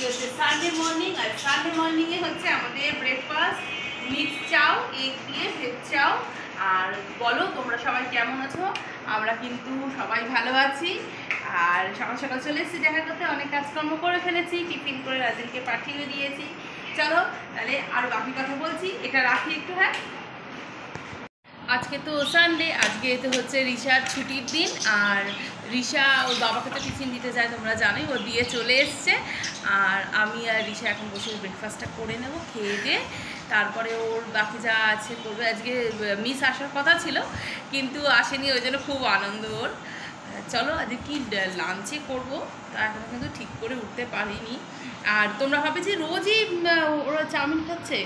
আজকে হচ্ছে Sunday morning, আর Sunday মর্নিংয়ে হচ্ছে আমাদের ব্রেকফাস্ট মিক্স চাও, এগ দিয়ে ভেজ চাও। আর বলো তোমরা সবাই কেমন আছো? আমরা কিন্তু সবাই ভালো আছি। আর সকাল সকাল চলে এসেছি দেখা করতে, অনেক কাজকর্ম করে ফেলেছি, টিফিন করে রাজেলকে পাঠিয়ে দিয়েছি। চলো তাহলে আর বাকি কথা বলছি, এটা রাখি একটু। হ্যাঁ, আজকে তো সানডে, আজকে তো হচ্ছে রিশার ছুটির দিন। আর রিশা ওর বাবাকে তো টিফিন দিতে যায়, তোমরা জানোই, ও দিয়ে চলে এসছে। আর আমি আর রিশা এখন বসে ব্রেকফাস্টটা করে নেব, খেয়ে দিয়ে তারপরে ওর বাকি যা আছে করবে। আজকে মিস আসার কথা ছিল কিন্তু আসেনি, ওই জন্য খুব আনন্দ ওর। চলো আজকে কি লাঞ্চে করবো তা এখন কিন্তু ঠিক করে উঠতে পারিনি। আর তোমরা ভাবে যে রোজই ওরা চাউমিন খাচ্ছে,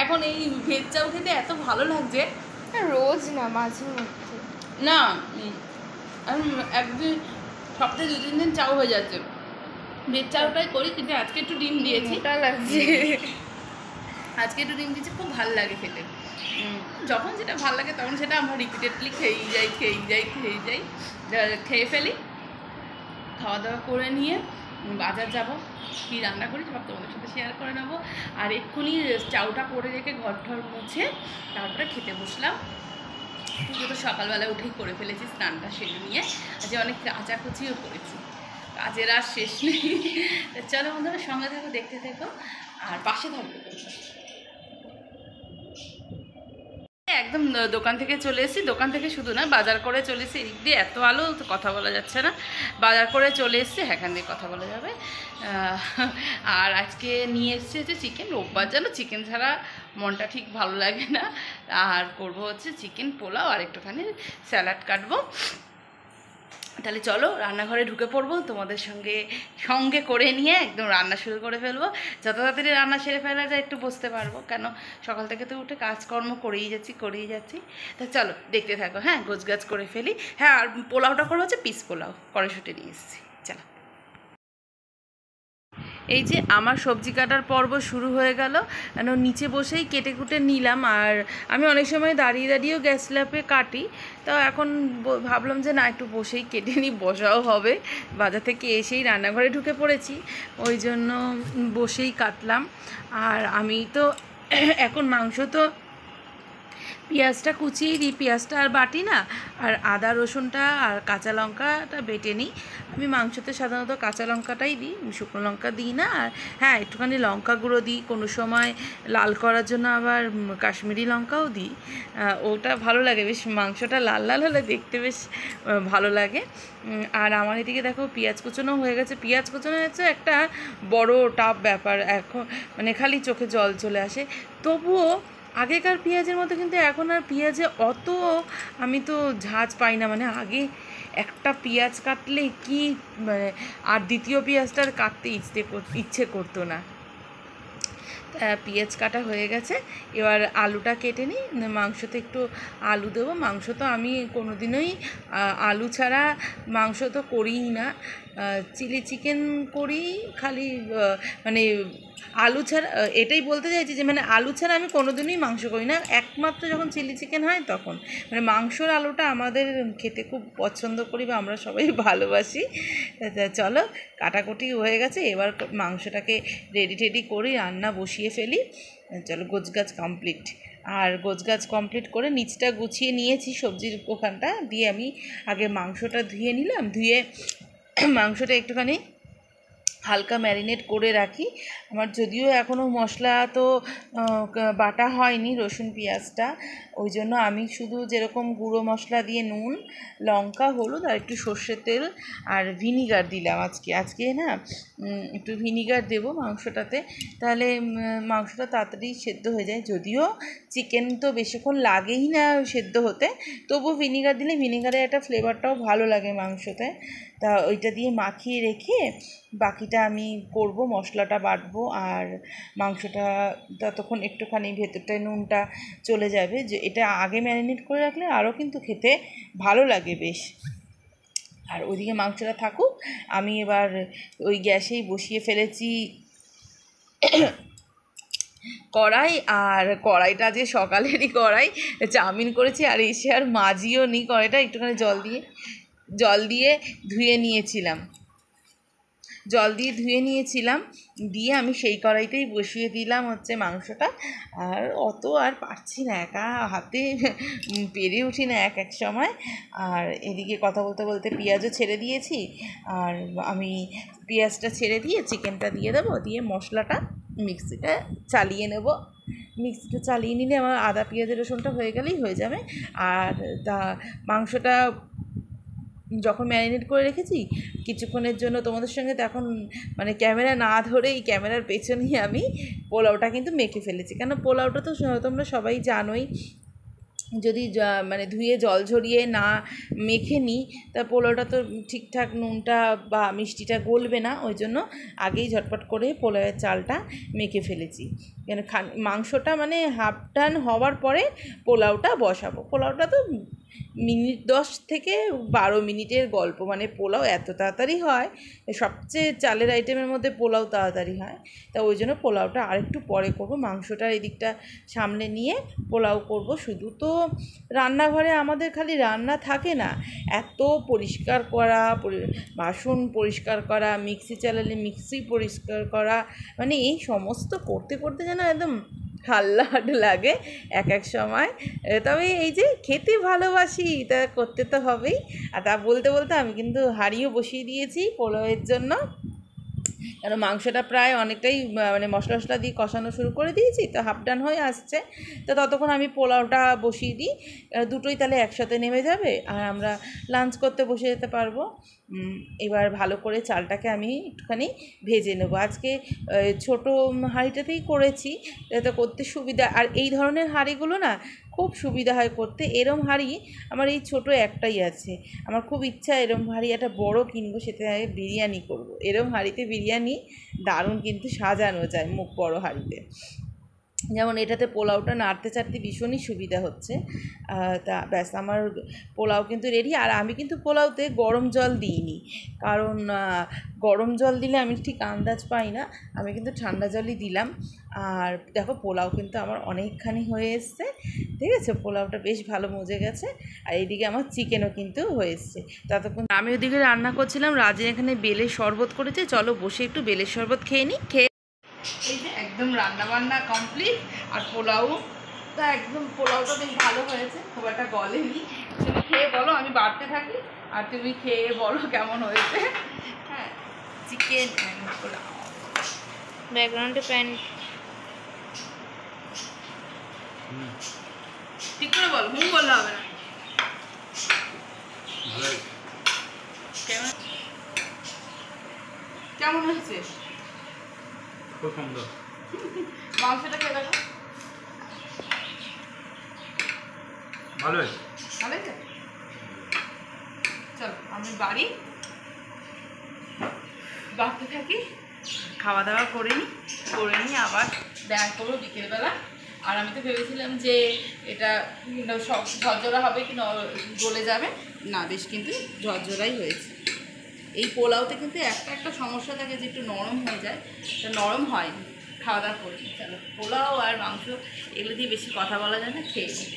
এখন এই ভেজ চাউ খেতে এত ভালো লাগছে। রোজ না, মাঝে মধ্যে না, একদিন সপ্তাহে 2-3 দিন চাউ হয়ে যাচ্ছে। ভেজ চাউটাই করি, কিন্তু আজকে একটু ডিম দিয়েছি, মোটা লাগছে। আজকে একটু ডিম দিয়েছি, খুব ভালো লাগে খেতে। যখন যেটা ভালো লাগে তখন সেটা আমরা রিপিটেডলি খেয়েই যাই, খেয়ে ফেলি। খাওয়া দাওয়া করে নিয়ে বাজার যাব, কী রান্না করি সব তোমাদের সাথে শেয়ার করে নেবো। আর এক্ষুনি চাউটা করে রেখে ঘর ঠর মুছে তারপরে খেতে বসলাম। পুজো তো সকালবেলা উঠেই করে ফেলেছি, স্নানটা সেরে নিয়ে আজকে অনেক কাচাকুচিও করেছি, কাজের আর শেষ নেই। চলো বন্ধুরা, সঙ্গে থাকো, দেখতে থাকো আর পাশে থাকবে তোমরা। একদম দোকান থেকে চলে এসেছি, দোকান থেকে শুধু না বাজার করে চলে এসেছি। এদিক দিয়ে এত আলো তো কথা বলা যাচ্ছে না, বাজার করে চলে এসেছি, এখান দিয়ে কথা বলা যাবে। আর আজকে নিয়ে এসেছি হচ্ছে চিকেন। রোববার যেন চিকেন ছাড়া মনটা ঠিক ভালো লাগে না। আর করবো হচ্ছে চিকেন পোলাও, আর একটুখানি স্যালাড কাটবো। তাহলে চলো রান্নাঘরে ঢুকে পড়বো, তোমাদের সঙ্গে করে নিয়ে একদম রান্না শুরু করে ফেলবো। যত তাড়াতাড়ি রান্না সেরে ফেলা যায় একটু বসতে পারবো, কেন সকাল থেকে তো উঠে কাজকর্ম করেই যাচ্ছি। তা চলো দেখতে থাকো। হ্যাঁ, গোছগাছ করে ফেলি। হ্যাঁ, আর পোলাওটা করবো হচ্ছে পিস পোলাও, কড়াইশুঁটি নিয়ে এসেছি। চলো, এই যে আমার সবজি কাটার পর্ব শুরু হয়ে গেল। কেন নিচে বসেই কেটে কুটে নিলাম। আর আমি অনেক সময় দাঁড়িয়েও গ্যাস স্ল্যাপে কাটি, তো এখন ভাবলাম যে না, একটু বসেই কেটে নিই, বসাও হবে। বাজার থেকে এসেই রান্নাঘরে ঢুকে পড়েছি, ওই জন্য বসেই কাটলাম। আর আমি তো এখন মাংস তো পেঁয়াজটা কুচিয়ে দিই, পেঁয়াজটা আর বাটি না, আর আদা রসুনটা আর কাঁচা লঙ্কাটা বেটে নিই। আমি মাংসতে সাধারণত কাঁচা লঙ্কাটাই দিই, শুকনো লঙ্কা দিই না। আর হ্যাঁ, একটুখানি লঙ্কা গুঁড়ো দিই, কোনো সময় লাল করার জন্য আবার কাশ্মীরি লঙ্কাও দিই। ওটা ভালো লাগে, বেশ মাংসটা লাল লাল হলে দেখতে বেশ ভালো লাগে। আর আমার এদিকে দেখো পেঁয়াজ কুচোনো হয়ে গেছে। পেঁয়াজ কুচোনো হচ্ছে একটা বড় টাফ ব্যাপার, এখন মানে খালি চোখে জল চলে আসে। তবুও আগেকার পেঁয়াজের মতো কিন্তু এখন আর পেঁয়াজে অত আমি তো ঝাঁজ পাই না। মানে আগে একটা পেঁয়াজ কাটলে কি মানে আর দ্বিতীয় পেঁয়াজটার কাটতে ইচ্ছে করতো না। পেঁয়াজ কাটা হয়ে গেছে, এবার আলুটা কেটে নিই। মাংসতে একটু আলু দেবো। মাংস তো আমি কোনো দিনই আলু ছাড়া মাংস তো করিই না। চিলি চিকেন করি খালি, মানে আলু ছাড়া, এটাই বলতে চাইছি যে মানে আলু ছাড়া আমি কোনো দিনই মাংস করি না, একমাত্র যখন চিলি চিকেন হয় তখন। মানে মাংসর আলুটা আমাদের খেতে খুব পছন্দ করি বা আমরা সবাই ভালোবাসি। চলো, কাটাকুটি হয়ে গেছে, এবার মাংসটাকে রেডি করে রান্না বসিয়ে ফেলি। চলো, গোছগাছ কমপ্লিট। আর গোছগাছ কমপ্লিট করে নিচটা গুছিয়ে নিয়েছি, সবজির ওখানটা দিয়ে আমি আগে মাংসটা ধুয়ে নিলাম। ধুয়ে মাংসটা একটুখানি হালকা ম্যারিনেট করে রাখি। আমার যদিও এখনও মশলা তো বাটা হয়নি, রসুন পেঁয়াজটা, ওই জন্য আমি শুধু যেরকম গুঁড়ো মশলা দিয়ে নুন, লঙ্কা, হলুদ আর একটু সর্ষের তেল আর ভিনিগার দিলাম। আজকে না একটু ভিনিগার দেবো মাংসটাতে, তাহলে মাংসটা তাড়াতাড়ি সেদ্ধ হয়ে যায়। যদিও চিকেন তো বেশিক্ষণ লাগেই না সেদ্ধ হতে, তবু ভিনিগার দিলে ভিনিগারের একটা ফ্লেভারটাও ভালো লাগে মাংসতে। তা ওইটা দিয়ে মাখিয়ে রেখে বাকিটা আমি করব, মশলাটা বাটবো। আর মাংসটা ততক্ষণ একটুখানি ভেতরটায় নুনটা চলে যাবে, যে এটা আগে ম্যারিনেট করে রাখলে আরও কিন্তু খেতে ভালো লাগে বেশ। আর ওইদিকে মাংসটা থাকুক, আমি এবার ওই গ্যাসেই বসিয়ে ফেলেছি কড়াই। আর কড়াইটা যে সকালেরই কড়াই, চাউমিন করেছি আর এসে আর মাজিও নি কড়াইটা, একটুখানি জল দিয়ে ধুয়ে নিয়েছিলাম। জল দিয়ে ধুয়ে নিয়েছিলাম, দিয়ে আমি সেই কড়াইতেই বসিয়ে দিলাম হচ্ছে মাংসটা। আর অত আর পারছি না, একা হাতে পেরে উঠি না এক এক সময়। আর এদিকে কথা বলতে বলতে পেঁয়াজও ছেড়ে দিয়েছি, আর আমি পেঁয়াজটা ছেড়ে দিয়ে চিকেনটা দিয়ে দেবো, দিয়ে মশলাটা মিক্সিটা চালিয়ে নেব। মিক্সিটা চালিয়ে নিলে আমার আদা পেঁয়াজ রসুনটা হয়ে গেলেই হয়ে যাবে। আর তা মাংসটা যখন ম্যারিনেট করে রেখেছি কিছুক্ষণের জন্য তোমাদের সঙ্গে, তখন মানে ক্যামেরা না ধরেই ক্যামেরার পেছনেই আমি পোলাওটা কিন্তু মেখে ফেলেছি। কেন পোলাওটা তো তোমরা সবাই জানোই, যদি মানে ধুয়ে জল ঝরিয়ে না মেখে নিই তা পোলাওটা তো ঠিকঠাক নুনটা বা মিষ্টিটা গলবে না। ওই জন্য আগেই ঝটপট করে পোলাওয়ের চালটা মেখে ফেলেছি। কেন মাংসটা মানে হাফ ডান হওয়ার পরে পোলাওটা বসাবো। পোলাওটা তো মিনিট 10 থেকে 12 মিনিটের গল্প, মানে পোলাও এত তাড়াতাড়ি হয়, সবচেয়ে চালের আইটেমের মধ্যে পোলাও তাড়াতাড়ি হয়। তা ওই জন্য পোলাওটা আরেকটু পরে করব, মাংসটার এদিকটা সামনে নিয়ে পোলাও করব। শুধু তো রান্নাঘরে আমাদের খালি রান্না থাকে না, এত পরিষ্কার করা, বাসন পরিষ্কার করা, মিক্সি চালালে মিক্সি পরিষ্কার করা, মানে এই সমস্ত করতে করতে যেন একদম হাল্লাহাট লাগে এক এক সময়। তবে এই যে খেতে ভালোবাসি, তা করতে তো হবেই। আর তা বলতে বলতে আমি কিন্তু হাঁড়িও বসিয়ে দিয়েছি পোলাওয়ের জন্য, কারণ মাংসটা প্রায় অনেকটাই মানে মশলা টশলা দিয়ে কষানো শুরু করে দিয়েছি, তো হাফ ডান হয়ে আসছে। তো ততক্ষণ আমি পোলাওটা বসিয়ে দিই, দুটোই তাহলে একসাথে নেমে যাবে আর আমরা লাঞ্চ করতে বসে যেতে পারবো। এবার ভালো করে চালটাকে আমি একটুখানি ভেজে নেবো। আজকে ছোটো হাঁড়িটাতেই করেছি, যাতে করতে সুবিধা। আর এই ধরনের হাঁড়িগুলো না খুব সুবিধা হয় করতে। এরম হাঁড়ি আমার এই ছোট একটাই আছে, আমার খুব ইচ্ছা এরম হাঁড়ি একটা বড় কিনবো, সেটা বিরিয়ানি করব। এরম হাঁড়িতে বিরিয়ানি দারুণ কিন্তু সাজানো যায়, মুখ বড় হাঁড়িতে। যেমন এটাতে পোলাওটা নাড়তে চাড়তে ভীষণই সুবিধা হচ্ছে। তা ব্যাস আমার পোলাও কিন্তু রেডি। আর আমি কিন্তু পোলাওতে গরম জল দিইনি, কারণ গরম জল দিলে আমি ঠিক আন্দাজ পাই না, আমি কিন্তু ঠান্ডা জলই দিলাম। আর দেখো পোলাও কিন্তু আমার অনেকখানি হয়ে এসছে, ঠিক আছে, পোলাওটা বেশ ভালো মজে গেছে। আর এইদিকে আমার চিকেনও কিন্তু হয়ে এসছে। ততক্ষণ আমি ওদিকে রান্না করছিলাম, রাজে এখানে বেলের শরবত করেছে, চলো বসে একটু বেলের শরবত খেয়ে নিই। এই যে একদম রান্নাবান্না কমপ্লিট, আর পোলাওটা একদম, পোলাওটা বেশ ভালো হয়েছে, খুব একটা গলেনি। তুমি খেয়ে বলো, আমি বাড়তে থাকি আর তুমি খেয়ে বলো কেমন হয়েছে। হ্যাঁ, চিকেন পোলাও। ব্যাকগ্রাউন্ডে প্যান ঠিক করে বল, বললে হবে না। কেমন হয়েছে মাংসটা? খেয়ে দেখো, ভালো হয়েছে। ভালো হয়েছে, চলো আমি বাড়তে থাকি, খাওয়া দাওয়া করে নিই আবার দেখা করবো বিকেলবেলা। আর আমি তো ভেবেছিলাম যে এটা সব ঝরঝরা হবে কি গলে যাবে না, বেশ কিন্তু ঝরঝরাই হয়েছে। এই পোলাওতে কিন্তু একটা সমস্যা থাকে যে একটু নরম হয়ে যায়, তা নরম হয়নি। খাওয়া দাওয়া করি, চলো পোলাও আর মাংস এগুলো দিয়ে বেশি কথা বলা যায় না, খেয়ে নিই।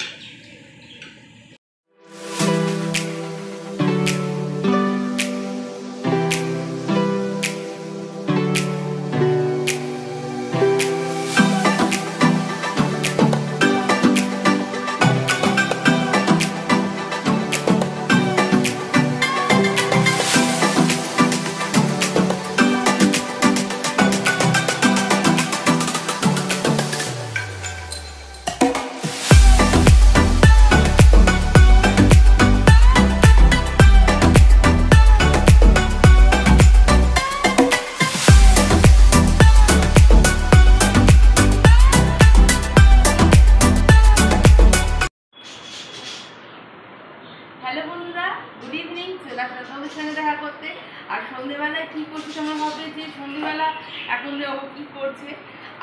হ্যালো বন্ধুরা, গুড ইভিনিং। চলে আসলাম তোমাদের সঙ্গে দেখা করতে। আর সন্ধেবেলায় কী করছি তোমরা ভাববে যে সন্ধেবেলা এখন ও কী করছে।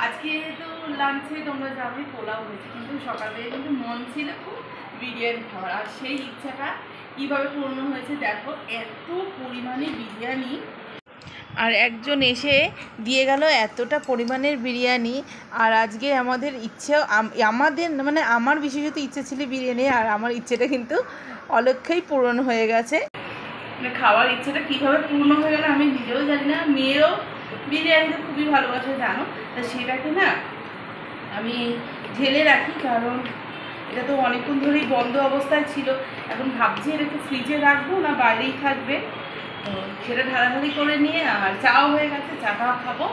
আজকে তো লাঞ্চে তোমরা যাবে পোলাও হয়েছে, কিন্তু সকালে কিন্তু মন ছিল খুব বিরিয়ানি খাওয়ার। আর সেই ইচ্ছাটা কীভাবে পূর্ণ হয়েছে দেখো, এত পরিমাণে বিরিয়ানি। আর একজন এসে দিয়ে গেল এতটা পরিমাণের বিরিয়ানি। আর আজকে আমাদের ইচ্ছেও, আমাদের মানে আমার বিশেষত ইচ্ছে ছিল বিরিয়ানি, আর আমার ইচ্ছেটা কিন্তু অলক্ষেই পূরণ হয়ে গেছে। মানে খাওয়ার ইচ্ছেটা কীভাবে পূর্ণ হয়ে গেল আমি নিজেও জানি না। মেয়েও বিরিয়ানিতে খুবই ভালোবাসে জানো, তা সেটাকে না আমি ঢেলে রাখি, কারণ এটা তো অনেকক্ষণ ধরেই বন্ধ অবস্থায় ছিল। এখন ভাবছি এটাকে ফ্রিজে রাখবো না বাইরেই থাকবে, তো সেটা ঢালাঢালি করে নিয়ে আর চাও হয়ে গেছে, চাটাও খাবো।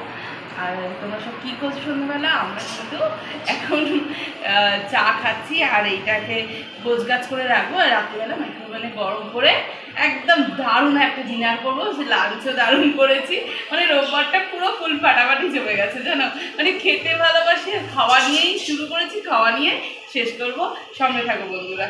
আর তোমরা সব কী করছো সন্ধ্যাবেলা? আমরা কিন্তু এখন চা খাচ্ছি আর এইটাকে গোছগাছ করে রাখবো, আর রাত্রিবেলা মাইক্রোওভেনে গরম করে একদম দারুণ একটা ডিনার করবো। সে লাঞ্চও দারুণ করেছি, মানে রোববারটা পুরো ফুল ফাটাফাটি জমে গেছে জানো। মানে খেতে ভালোবাসি, খাওয়া নিয়েই শুরু করেছি, খাওয়া নিয়ে শেষ করবো। সঙ্গে থাকো বন্ধুরা।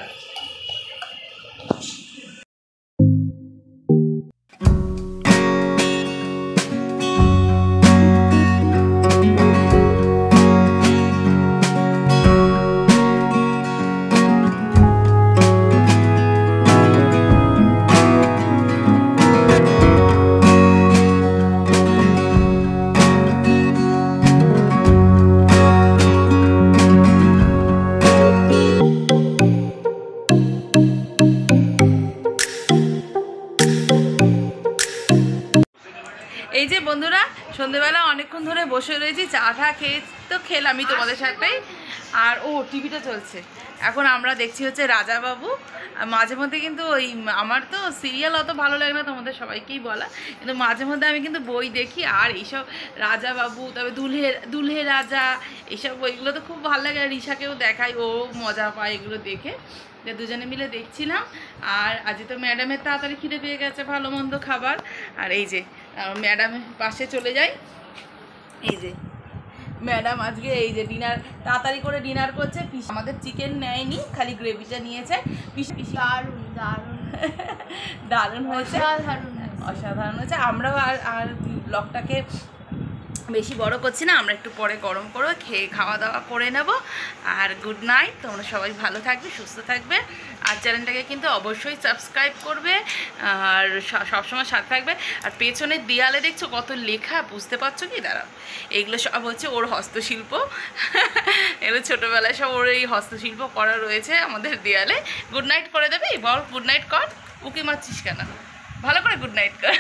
এই যে বন্ধুরা, সন্ধ্যেবেলা অনেকক্ষণ ধরে বসে রয়েছি, চা টা খেয়ে তো খেলামই তোমাদের সাথেই। আর ও টিভিটা চলছে, এখন আমরা দেখছি হচ্ছে রাজাবাবু। মাঝে মধ্যে কিন্তু ওই আমার তো সিরিয়াল অত ভালো লাগে না, তোমাদের সবাইকেই বলা, কিন্তু মাঝে মধ্যে আমি কিন্তু বই দেখি। আর এইসব রাজাবাবু, তবে দুলহে রাজা, এইসব বইগুলো তো খুব ভালো লাগে। আর রিশাকেও দেখাই, ও মজা পায় এগুলো দেখে। দুজনে মিলে দেখছিলাম। আর আজ তো ম্যাডামের তাড়াতাড়ি খিদে পেয়ে গেছে ভালো মন্দ খাবার। আর এই যে ম্যাডামের পাশে চলে যাই, এই যে ম্যাডাম আজকে এই যে ডিনার তাড়াতাড়ি করে ডিনার করছে। আমাদের চিকেন নেয়নি, খালি গ্রেভিটা নিয়েছে। দারুণ দারুণ দারুণ হয়েছে, অসাধারণ হয়েছে। আমরাও আর ব্লগটাকে বেশি বড় করছি না, আমরা একটু পরে গরম করে খেয়ে খাওয়া দাওয়া করে নেব। আর গুড নাইট, তোমরা সবাই ভালো থাকবে, সুস্থ থাকবে। আর চ্যানেলটাকে কিন্তু অবশ্যই সাবস্ক্রাইব করবে আর সবসময় সাথে থাকবে। আর পেছনের দেয়ালে দেখছো কত লেখা, বুঝতে পারছো কি? দাঁড়াও, এগুলো সব হচ্ছে ওর হস্তশিল্প। এগুলো ছোটোবেলায় সব ওর এই হস্তশিল্প করা রয়েছে আমাদের দেয়ালে। গুড নাইট করে দেবে, বল গুড নাইট কর। উকি মারছিস কেন? ভালো করে গুড নাইট কর।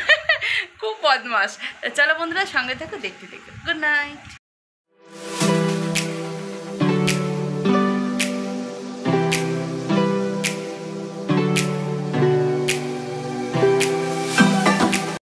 খুব বদমাস। চলো বন্ধুরা, সঙ্গে থাকো, দেখতে দেখো। Good night.